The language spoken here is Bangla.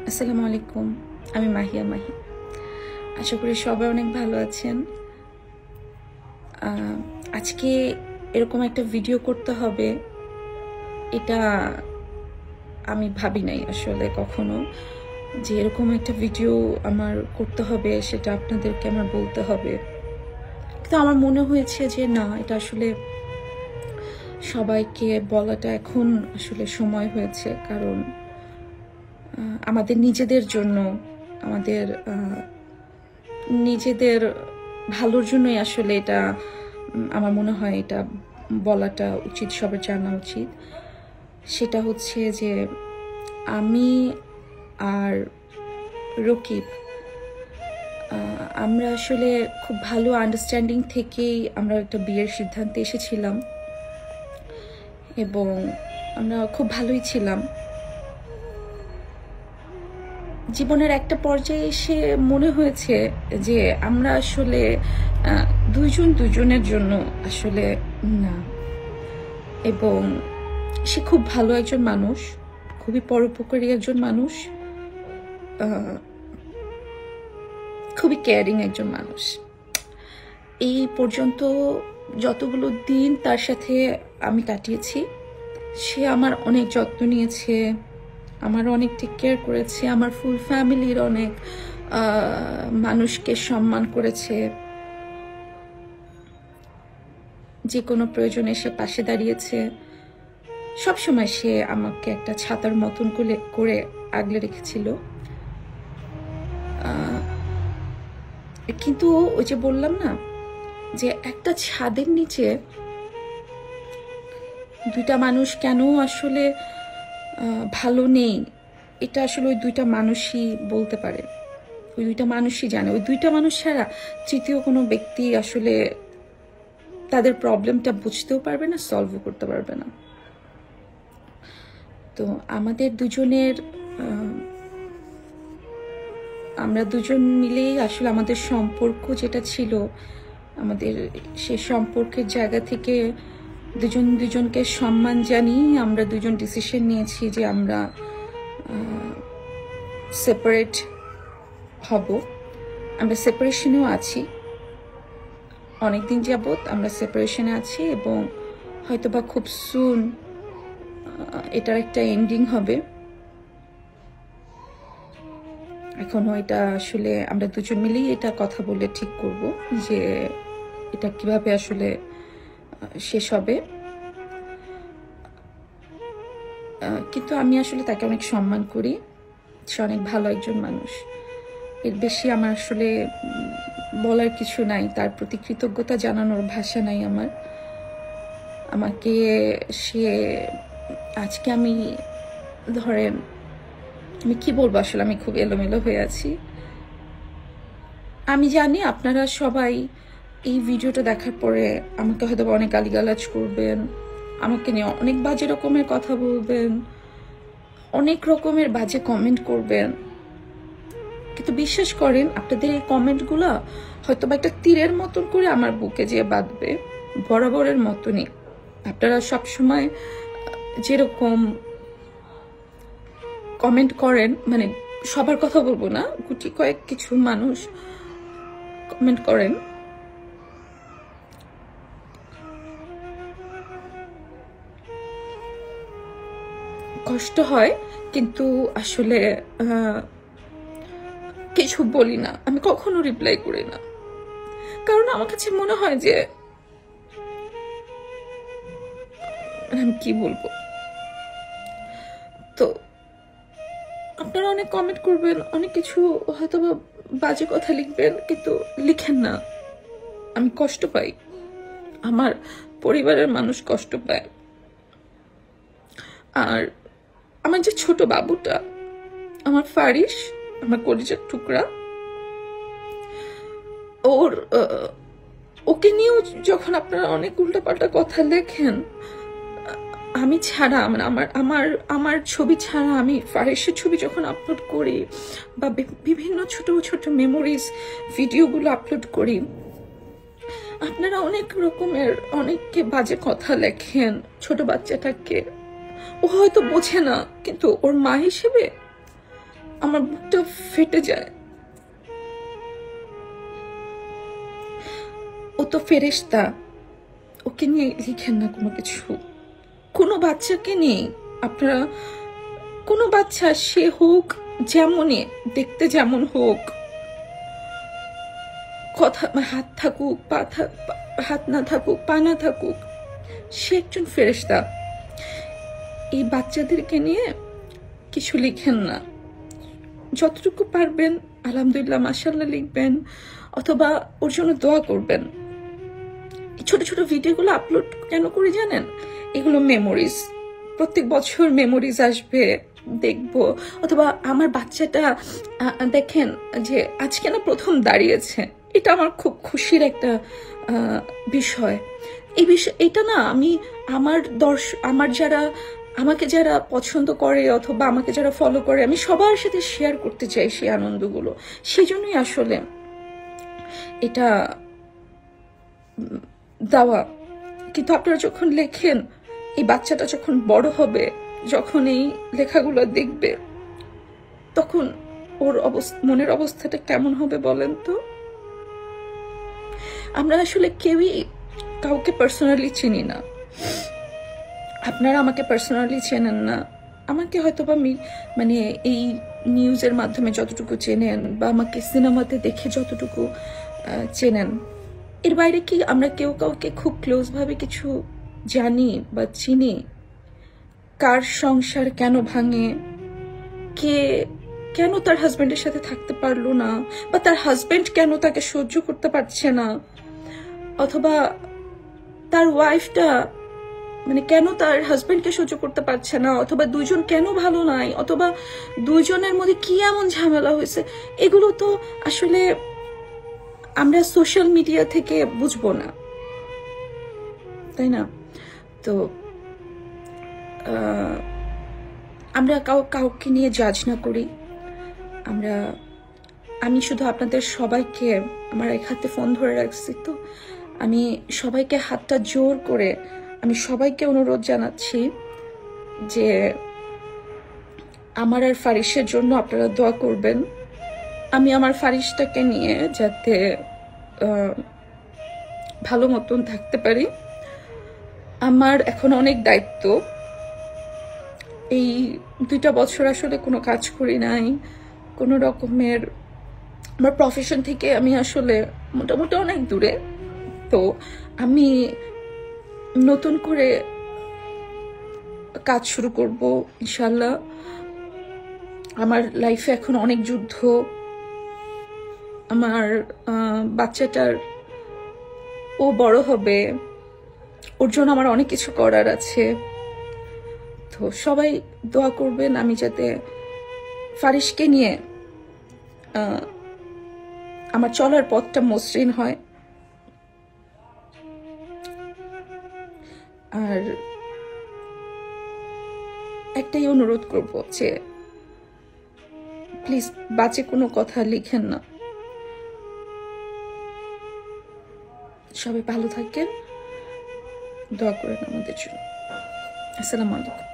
আসসালামু আলাইকুম, আমি মাহিয়া মাহি। আশা করি সবাই অনেক ভালো আছেন। আজকে এরকম একটা ভিডিও করতে হবে এটা আমি ভাবি নাই আসলে কখনো, যে এরকম একটা ভিডিও আমার করতে হবে, সেটা আপনাদেরকে আমার বলতে হবে। কিন্তু আমার মনে হয়েছে যে না, এটা আসলে সবাইকে বলাটা এখন আসলে সময় হয়েছে, কারণ আমাদের নিজেদের জন্য, আমাদের নিজেদের ভালোর জন্যই আসলে এটা আমার মনে হয় এটা বলাটা উচিত, সবার জানা উচিত। সেটা হচ্ছে যে আমি আর রকিব আমরা আসলে খুব ভালো আন্ডারস্ট্যান্ডিং থেকেই আমরা একটা বিয়ের সিদ্ধান্তে এসেছিলাম এবং আমরা খুব ভালোই ছিলাম। জীবনের একটা পর্যায়ে এসে মনে হয়েছে যে আমরা আসলে দুইজন দুজনের জন্য আসলে না। এবং সে খুব ভালো একজন মানুষ, খুবই পরোপকারী একজন মানুষ, খুবই কেয়ারিং একজন মানুষ। এই পর্যন্ত যতগুলো দিন তার সাথে আমি কাটিয়েছি, সে আমার অনেক যত্ন নিয়েছে, আমার অনেক টেক কেয়ার করেছে, আমার ফুল ফ্যামিলির অনেক মানুষকে সম্মান করেছে, যে কোনো প্রয়োজনে সে পাশে দাঁড়িয়েছে। সবসময় সে আমাকে একটা ছাতার মতন করে আগলে রেখেছিল। কিন্তু ওই যে বললাম না, যে একটা ছাদের নিচে দুইটা মানুষ কেন আসলে ভালো নেই, এটা আসলে ওই দুইটা মানুষই বলতে পারে, ওই দুইটা মানুষই জানে। ওই দুইটা মানুষ ছাড়া তৃতীয় কোনো ব্যক্তি আসলে তাদের প্রবলেমটা বুঝতেও পারবে না, সলভও করতে পারবে না। তো আমাদের দুজনের, আমরা দুজন মিলেই আসলে আমাদের সম্পর্ক যেটা ছিল, আমাদের সে সম্পর্কের জায়গা থেকে দুজন দুজনকে সম্মান জানিয়ে আমরা দুজন ডিসিশন নিয়েছি যে আমরা সেপারেট হব। আমরা সেপারেশনেও আছি, অনেকদিন যাবত আমরা সেপারেশনে আছি এবং হয়তোবা খুব সুন এটার একটা এন্ডিং হবে। এখনো এটা আসলে আমরা দুজন মিলেই এটা কথা বলে ঠিক করব যে এটা কিভাবে আসলে শেষ হবে। কিন্তু আমি আসলে তাকে অনেক সম্মান করি, সে অনেক ভালো একজন মানুষ। এর বেশি আমার আসলে বলার কিছু নাই, তার প্রতি কৃতজ্ঞতা জানানোর ভাষা নাই আমার। আমাকে সে আজকে আমি ধরেন আমি কি বলবো, আসলে আমি খুব এলোমেলো হয়ে আছি। আমি জানি আপনারা সবাই এই ভিডিওটা দেখার পরে আমাকে হয়তো অনেক গালিগালাজ করবেন, আমাকে নিয়ে অনেক বাজে রকমের কথা বলবেন, অনেক রকমের বাজে কমেন্ট করবেন। কিন্তু বিশ্বাস করেন, আপনাদের এই কমেন্টগুলো হয়তো বা একটা তীরের মতন করে আমার বুকে যেয়ে বাঁধবে, বরাবরের মতনই। আপনারা সবসময় যেরকম কমেন্ট করেন, মানে সবার কথা বলবো না, গুটি কয়েক কিছু মানুষ কমেন্ট করেন, কষ্ট হয়, কিন্তু আসলে কিছু বলি না, আমি কখনো রিপ্লাই করি না। কারণ আমার কাছে মনে হয় যে আমি কি বলবো। তো আপনারা অনেক কমেন্ট করবেন, অনেক কিছু হয়তো বাজে কথা লিখবেন, কিন্তু লিখেন না। আমি কষ্ট পাই, আমার পরিবারের মানুষ কষ্ট পায়। আর আমার যে ছোট বাবুটা, আমার ফারিস, আমার কলিজার টুকরা, ওকে নিয়েও যখন আপনারা অনেক উল্টাপাল্টা কথা লেখেন, আমি ছাড়া আমার আমার আমার ছবি ছাড়া আমি ফারিসের ছবি যখন আপলোড করি বা বিভিন্ন ছোট ছোট মেমোরিজ ভিডিওগুলো আপলোড করি, আপনারা অনেক রকমের অনেককে বাজে কথা লেখেন। ছোট বাচ্চাটাকে ও হয়তো বোঝে না, কিন্তু ওর মা হিসেবে আমার বুকটা ফেটে যায়। ও তো ফেরেশতা, ওকে নিয়ে লিখেন না কোনো কিছু। কোনো বাচ্চাকে নিয়ে আপনারা, কোনো বাচ্চা সে হোক যেমনই, দেখতে যেমন হোক, কথা হাত থাকুক হাত না থাকুক, পা না থাকুক, সে একজন ফেরেশতা। এই বাচ্চাদেরকে নিয়ে কিছু লিখেন না। যতটুকু পারবেন আলহামদুলিল্লাহ মাশাআল্লাহ লিখবেন, অথবা ওর জন্য দোয়া করবেন। ছোট ছোট ভিডিওগুলো আপলোড কেন করি জানেন? এগুলো মেমোরিজ, প্রত্যেক বছর মেমোরিজ আসবে, দেখবো। অথবা আমার বাচ্চাটা দেখেন যে আজকে না প্রথম দাঁড়িয়েছে, এটা আমার খুব খুশির একটা বিষয়। এই বিষয় এটা না আমি আমার যারা আমাকে যারা পছন্দ করে অথবা আমাকে যারা ফলো করে, আমি সবার সাথে শেয়ার করতে চাই সেই আনন্দগুলো। সেই জন্যই আসলে এটা দেওয়া। কিন্তু আপনারা যখন লেখেন, এই বাচ্চাটা যখন বড় হবে, যখন এই লেখাগুলো দেখবে, তখন ওর মনের অবস্থাটা কেমন হবে বলেন তো? আমরা আসলে কেউই কাউকে পার্সোনালি চিনি না। আপনারা আমাকে পার্সোনালি চেনেন না। আমাকে হয়তো বা মানে এই নিউজের মাধ্যমে যতটুকু চেনেন, বা আমাকে সিনেমাতে দেখে যতটুকু চেনেন, এর বাইরে কি আমরা কেউ কাউকে খুব ক্লোজ ভাবে কিছু জানি বা চিনি? কার সংসার কেন ভাঙে, কে কেন তার হাজবেন্ডের সাথে থাকতে পারলো না, বা তার হাজবেন্ড কেন তাকে সহ্য করতে পারছে না, অথবা তার ওয়াইফটা মানে কেন তার হাজবেন্ডকে সহ্য করতে পারছে না, অথবা দুইজন কেন ভালো নাই, অথবা দুইজনের মধ্যে কি এমন ঝামেলা হয়েছে, এগুলো তো আসলে আমরা সোশ্যাল মিডিয়া থেকে বুঝবো না, তাই না? তো আমরা কাউকে নিয়ে জাজ না করি। আমি শুধু আপনাদের সবাইকে, আমার এক হাতে ফোন ধরে রাখছি, তো আমি সবাইকে হাতটা জোর করে আমি সবাইকে অনুরোধ জানাচ্ছি যে আমার আর ফারিসের জন্য আপনারা দোয়া করবেন। আমি আমার ফারিসটাকে নিয়ে যাতে ভালো মতন থাকতে পারি। আমার এখন অনেক দায়িত্ব। এই 2টা বছর আসলে কোনো কাজ করি নাই, কোনো রকমের আমার প্রফেশন থেকে আমি আসলে মোটামুটি অনেক দূরে। তো আমি নতুন করে কাজ শুরু করব ইনশাল্লাহ। আমার লাইফে এখন অনেক যুদ্ধ। আমার বাচ্চাটার, ও বড় হবে, ওর জন্য আমার অনেক কিছু করার আছে। তো সবাই দোয়া করবেন আমি যাতে ফারিসকে নিয়ে আমার চলার পথটা মসৃণ হয়। আর একটাই অনুরোধ করব যে প্লিজ বাজে কোনো কথা লিখেন না। সবাই ভালো থাকেন, দোয়া করেন আমাদের জন্য। আসসালামু আলাইকুম।